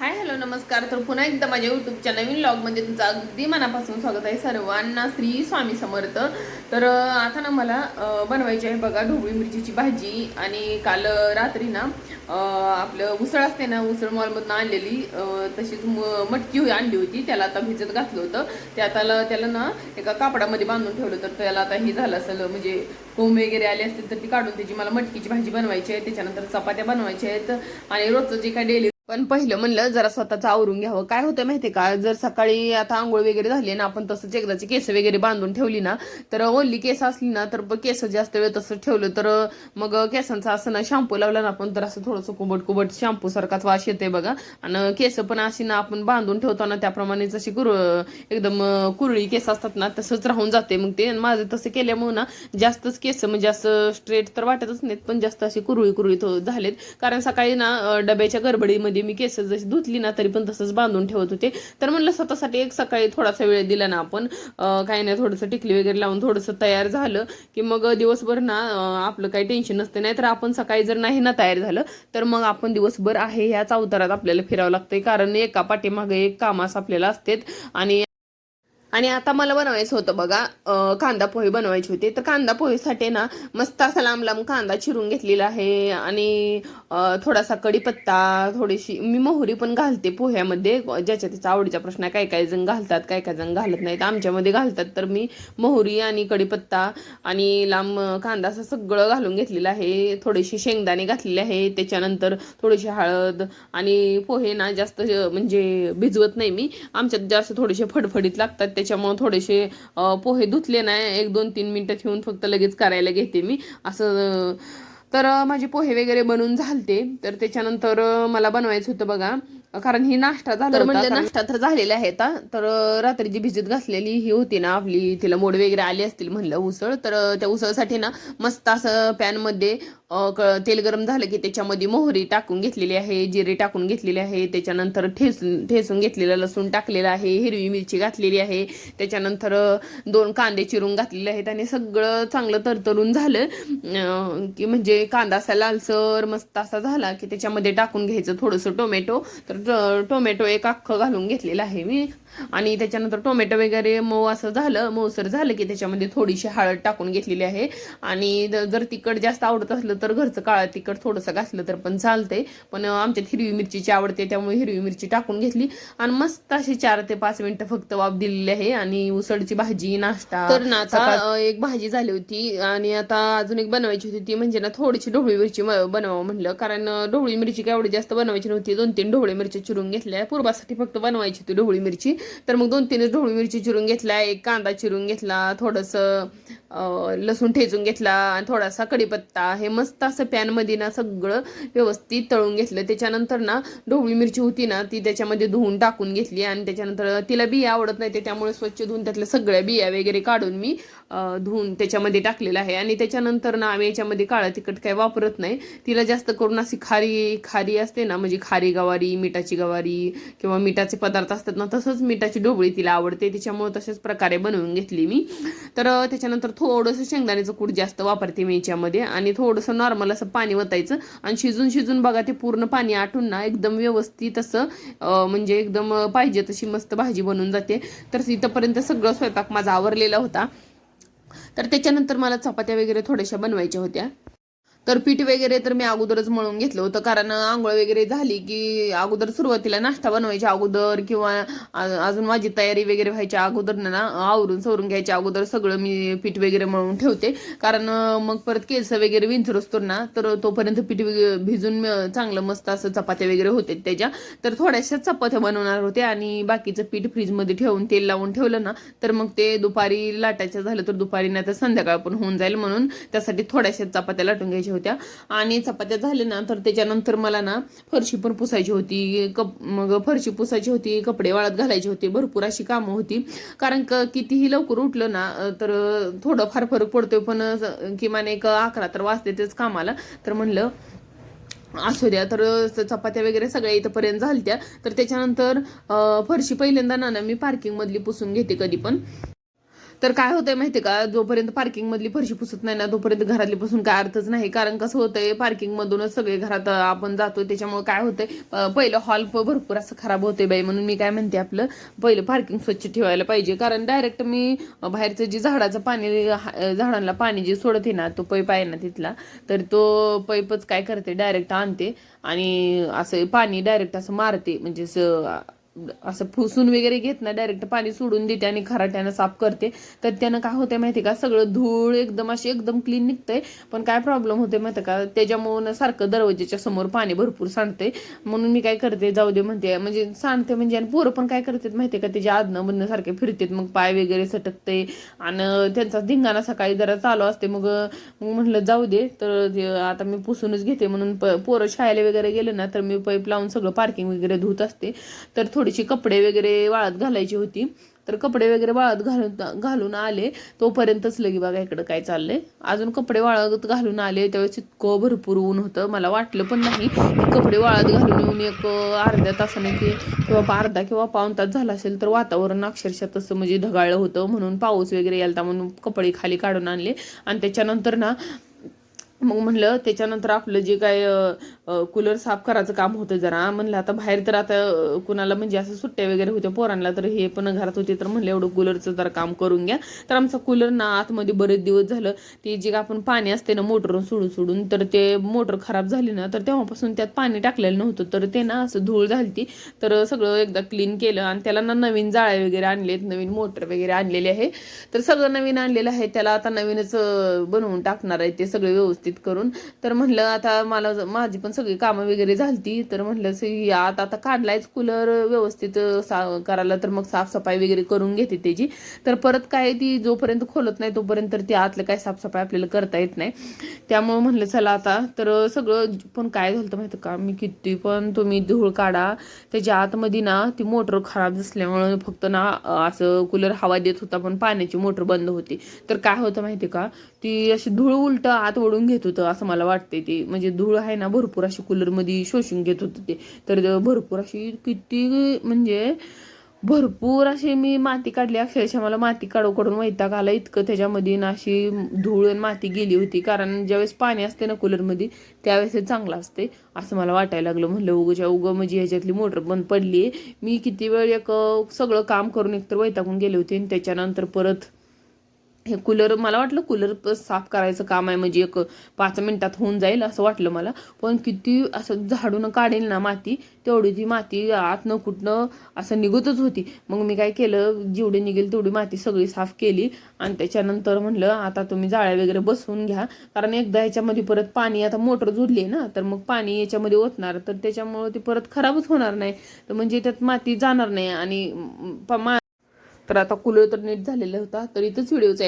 Hi hello नमस्कार. तर पुन्हा एकदा माझ्या यूट्यूबच्या नवीन व्लॉगमध्ये तुमचं अगदी मनापासून स्वागत आहे. सर्वांना श्री स्वामी समर्थ. तर आता ना मला बनवायची आहे बघा ढोबळी मिरचीची भाजी. आणि काल रात्री ना आपलं उसळ असते ना, उसळ मॉलमधून आणलेली तशीच मटकी आणली होती. त्याला आता भिजत घातलं होतं. त्याला ना एका कापडामध्ये बांधून ठेवलं. तर त्याला आता हे झालं असेल, म्हणजे कोंब वगैरे आले असतील तर ती काढून त्याची मला मटकीची भाजी बनवायची आहे. त्याच्यानंतर चपात्या बनवायच्या आहेत आणि रोजचं जे काय डेली. पण पहिलं म्हणलं जरा स्वतःच आवरून घ्यावं. काय होतं माहितीये का, जर सकाळी आता आंघोळ वगैरे झाली ना, आपण तसंच एकदाची केस वगैरे बांधून ठेवली ना, तर ओली केस असली ना, तर केस जास्त वेळ तसं ठेवलं तर मग केसांचा असं ना शॅम्पू लावला ना आपण, तर असं थोडंसं कुबट कुबट शॅम्पू सारखाच वास येते बघा. आणि केस पण अशी ना आपण बांधून ठेवतो ना, त्याप्रमाणेच अशी एकदम कुरळी केस असतात ना, तसंच राहून जाते. मग ते माझं तसं केल्यामुळे ना जास्तच केस म्हणजे असं स्ट्रेट तर वाटतच नाहीत, पण जास्त अशी कुरळी कुरळी झालेत. कारण सकाळी ना डब्याच्या गडबडीमध्ये मी केस जशी धुतली ना, तरी पण तसंच बांधून ठेवत होते. तर म्हणलं स्वतःसाठी एक सकाळी थोडासा वेळ दिला ना आपण, काही नाही थोडंसं टिकली वगैरे लावून थोडंसं तयार झालं की मग दिवसभर ना आपलं काही टेन्शन नसते. नाही तर आपण सकाळी जर नाही ना तयार झालं तर मग आपण दिवसभर आहे ह्याच अवतारात आपल्याला फिरावं लागतंय. कारण एका पाठीमागे एक कामास आपल्याला असते. आणि आता मला बनवायचं होतं बघा, कांदा पोहे बनवायचे होते. तर कांदा पोहेसाठी ना मस्त असा लांब लांब कांदा चिरून घेतलेला आहे. आणि थोडासा कढीपत्ता, थोडीशी मी मोहरी पण घालते पोह्यामध्ये, ज्याच्या त्याचा आवडीचा प्रश्न आहे. काही काही जण घालतात, काही काही जण घालत नाहीत. आमच्यामध्ये घालतात. तर मी मोहरी आणि कढीपत्ता आणि लांब कांदा असं सगळं घालून घेतलेलं आहे. थोडीशी शेंगदाणे घातलेले आहे. त्याच्यानंतर थोडीशी हळद. आणि पोहे ना जास्त म्हणजे भिजवत नाही मी, आमच्यात जास्त थोडेसे फडफडीत लागतात. त्याच्यामुळे थोडेसे पोहे धुतले नाही, 1-2-3 मिनिटं ठेवून फक्त लगेच करायला घेते मी असं. तर माझे पोहे वगैरे बनवून झालते. तर त्याच्यानंतर मला बनवायचं होतं बघा, कारण ही नाश्ता झाला होता. म्हणलं नाश्ता तर झालेला आहे. तर रात्री जी भिजत घातलेली ही होती ना आपली, तिला मोड वगैरे आले असतील म्हणलं उसळ. तर त्या उसळसाठी ना मस्त असं पॅनमध्ये तेल गरम झालं की त्याच्यामध्ये मोहरी टाकून घेतलेली आहे, जिरे टाकून घेतलेले आहे. त्याच्यानंतर ठेचून घेतलेलं लसूण टाकलेलं आहे, हिरवी मिरची घातलेली आहे. त्याच्यानंतर 2 कांदे चिरून घातलेले आहेत. आणि सगळं चांगलं तरतरून झालं की म्हणजे कांदा असा लालसर मस्त असा झाला की त्याच्यामध्ये टाकून घ्यायचं थोडंसं टोमॅटो. तर टोमॅटो एक अख्खं घालून घेतलेलं आहे मी. आणि त्याच्यानंतर टोमॅटो वगैरे मऊसर झालं की त्याच्यामध्ये थोडीशी हळद टाकून घेतलेली आहे. आणि जर तिखट जास्त आवडत असलं तर घरचं काळं तिखट थोडंसं घातलं तर पण चालतंय. पण आमच्यात हिरवी मिरचीची आवडते, त्यामुळे हिरवी मिरची टाकून घेतली. आणि मस्त अशी 4 ते 5 मिनिटं फक्त वाफ दिलेली आहे. आणि उसळची भाजी नाश्ता तर ना आता एक भाजी झाली होती. आणि आता अजून एक बनवायची होती, ती म्हणजे ना थोडीशी ढोबळी मिरची बनवावं म्हणलं. कारण ढोबळी मिरची काय एवढी जास्त बनवायची नव्हती. 2-3 ढोबळी मिरची चिरून घेतल्या, पूर्वासाठी फक्त बनवायची होती ढोबळी मिरची. तर मग 2-3 ढोबळी मिरची चिरून घेतल्या, एक कांदा चिरून घेतला, थोडंसं लसूण ठेचून घेतला आणि थोडासा कढीपत्ता. हे मस्त असं पॅनमध्ये ना सगळं व्यवस्थित तळून घेतलं. त्याच्यानंतर ना ढोबळी मिरची होती ना ती त्याच्यामध्ये धुवून टाकून घेतली. आणि त्याच्यानंतर तिला बिया आवडत नाही, त्यामुळे स्वच्छ धुवून त्यातल्या सगळ्या बिया वगैरे काढून मी धुवून त्याच्यामध्ये टाकलेलं आहे. आणि त्याच्यानंतर ना आम्ही याच्यामध्ये काळं तिखट काही वापरत नाही. तिला जास्त करून अशी खारी असते ना, म्हणजे खारी गवारी, मिठाची गवारी किंवा मिठाचे पदार्थ असतात ना, तसंच मिठाची ढोबळी तिला आवडते. त्याच्यामुळे तशाच प्रकारे बनवून घेतली मी. तर त्याच्यानंतर थोडंसं शेंगदाण्याचं कूट जास्त वापरते मी याच्यामध्ये. आणि थोडंसं नॉर्मल असं पाणी वतायचं आणि शिजून बघा ते पूर्ण पाणी आटून ना एकदम व्यवस्थित असं म्हणजे एकदम पाहिजे तशी मस्त भाजी बनून जाते. तर इथंपर्यंत सगळं स्वयंपाक माझा आवरलेला होता. तर त्याच्यानंतर मला चपात्या वगैरे थोड्याशा बनवायच्या होत्या. तर पीठ वगैरे तर मी अगोदरच मळून घेतलं होतं. कारण आंघोळ वगैरे झाली की अगोदर सुरुवातीला नाश्ता बनवायच्या अगोदर किंवा अजून माझी तयारी वगैरे व्हायच्या अगोदर ना आवरून सवरून घ्यायच्या अगोदर सगळं मी पीठ वगैरे मळून ठेवते. कारण मग परत केस वगैरे विंचरतो ना, तर तोपर्यंत पीठ भिजून चांगलं मस्त असं चपात्या वगैरे होते त्याच्या. तर थोड्याशा चपात्या बनवणार होते आणि बाकीचं पीठ फ्रीजमध्ये ठेवून तेल लावून ठेवलं ना, तर मग ते दुपारी लाटायचं झालं तर दुपारी नाही तर संध्याकाळ पण होऊन जाईल. म्हणून त्यासाठी थोड्याशा चपात्या लाटून घ्यायच्या होत्या. आणि चपात्या झाल्या ना, तर त्याच्यानंतर मला ना फरशी पण पुसायची होती. मग फरशी पुसायची होती, कपडे वाळत घालायचे होते, भरपूर अशी कामं होती. कारण कितीही लवकर उठलं ना तर थोडं फार फरक पडतोय. पण किमान एक 11 तर वाजते तेच कामाला. तर म्हणलं असू द्या. तर चपात्या वगैरे सगळ्या इथंपर्यंत झालत्या. तर त्याच्यानंतर फरशी पहिल्यांदा ना मी पार्किंग मधली पुसून घेते कधी पण. तर काय होतंय माहितीये का, जोपर्यंत पार्किंग मधली फरशी पुसत नाही ना तोपर्यंत घरातली पासून काय अर्थच नाही. कारण कसं होतंय, पार्किंग मधूनच सगळे घरात आपण जातो, त्याच्यामुळे काय होतंय, पहिलं हॉल भरपूर असं खराब होते बाई. म्हणून मी काय म्हणते, आपलं पहिलं पार्किंग स्वच्छ ठेवायला पाहिजे. कारण डायरेक्ट मी बाहेरचं जे झाडाचं पाणी, झाडांना पाणी जे सोडते ना, तो पैप आहे ना तिथला, तर तो पैपच काय करते, डायरेक्ट आणते आणि असं पाणी डायरेक्ट असं मारते. म्हणजे असं फुसून वगैरे घेत ना, डायरेक्ट पाणी सोडून देते आणि खराट्यानं साफ करते. तर त्यानं काय होतंय माहिती का, सगळं धूळ एकदम क्लीन निघतंय. पण काय प्रॉब्लेम होते माहिती का, त्याच्यामुळे सारखं दरवाजेच्या समोर पाणी भरपूर सांडते. म्हणून मी काय करते, जाऊ दे म्हणते, म्हणजे सांडते म्हणजे. आणि पोरं पण काय करतात माहितीये का, त्याच्या आदनं मधनं सारखे फिरतात, मग पाय वगैरे सटकते आणि त्यांचा धिंगाणा सकाळी जरा चालू असते. मग म्हटलं जाऊ दे, तर आता मी पुसूनच घेते. म्हणून पोरं शाळेला वगैरे गेले ना, तर मी पाईप लावून सगळं पार्किंग वगैरे धुत असते. तर थोडीशी कपडे वगैरे वाळत घालायची होती, तर कपडे वगैरे वाळत घालून आले. तोपर्यंतच लगी बघा इकडं काय चाललंय. अजून कपडे वाळत घालून आले त्यावेळेस इतकं भरपूर ऊन होतं, मला वाटलं पण नाही की कपडे वाळत घालून येऊन एक अर्ध्या तासाने किंवा अर्धा किंवा पाऊण तास झाला असेल, तर वातावरण अक्षरशः तसं म्हणजे ढगाळलं होतं. म्हणून पाऊस वगैरे यायला, म्हणून कपडे खाली काढून आणले. आणि त्याच्यानंतर ना, मग म्हणलं त्याच्यानंतर आपलं जे काय कूलर साफ करायचं काम होतं जरा, म्हणलं आता बाहेर तर आता कुणाला म्हणजे असं सुट्ट्या वगैरे होत्या पोरांना, तर हे पण घरात होते, तर म्हणलं एवढं कूलरचं जरा काम करून घ्या. तर आमचा कूलर ना आतमध्ये बरेच दिवस झालं, ते जे आपण पाणी असते ना मोटरवरून सोडून, तर ते मोटर खराब झाली ना, तर तेव्हापासून त्यात पाणी टाकलेलं नव्हतं, तर ते ना असं धूळ झाली. तर सगळं एकदा क्लीन केलं आणि त्याला ना नवीन जाळे वगैरे आणलेत, नवीन मोटर वगैरे आणलेले आहे. तर सगळं नवीन आणलेलं आहे, त्याला आता नवीनच बनवून टाकणार आहे ते सगळे व्यवस्थित करून. तर म्हणलं आता माझी पण सगळी कामं वगैरे झालती, तर म्हणलं आता काढलायच कूलर व्यवस्थित करायला, तर मग साफसफाई वगैरे करून घेते त्याची. तर परत काय ती जोपर्यंत खोलत नाही तोपर्यंत तर ते आतलं काय साफसफाई आपल्याला करता येत नाही. त्यामुळे म्हणलं चला आता. तर सगळं पण काय झालं माहिती का, मी किती पण तुम्ही धूळ काढा, त्याच्या आतमध्ये ना ती मोटर खराब असल्यामुळे फक्त ना असं कूलर हवा देत होता, पण पाण्याची मोटर बंद होती. तर काय होतं माहिती का, ती अशी धूळ उलट आत ओढून घेत होतं असं मला वाटते. ती म्हणजे धूळ आहे ना भरपूर अशी कूलरमध्ये शोषून घेत होतं ते. तर भरपूर अशी किती म्हणजे भरपूर अशी मी माती काढली, अक्षरशः मला माती काढून वैताग आला इतकं त्याच्यामध्ये ना अशी धूळ आणि माती गेली होती. कारण ज्यावेळेस पाणी असते ना कूलरमध्ये त्यावेळेस हे चांगलं असते असं मला वाटायला लागलं. म्हणलं उगं म्हणजे ह्याच्यातली मोटर बंद पडली. मी किती वेळ सगळं काम करून एकतर वैतागून गेले होते आणि त्याच्यानंतर परत हे कूलर, मला वाटलं कूलर साफ करायचं काम आहे म्हणजे 5 मिनिटात होऊन जाईल असं वाटलं मला. पण किती असं झाडून काढेल ना माती, तेवढी ती माती आतनं कुठनं असं निघतच होती. मग मी काय केलं, जेवढी निघेल तेवढी माती सगळी साफ केली. आणि त्याच्यानंतर म्हणलं आता तुम्ही जाळ्या वगैरे बसवून घ्या, कारण एकदा ह्याच्यामध्ये परत पाणी, आता मोटर जुडली ना, तर मग पाणी याच्यामध्ये ओतणार, तर त्याच्यामुळे ती परत खराबच होणार नाही, तर म्हणजे त्यात माती जाणार नाही. आणि तर आता कूलर तर नीट झालेला होता. तर इथंच व्हिडिओचा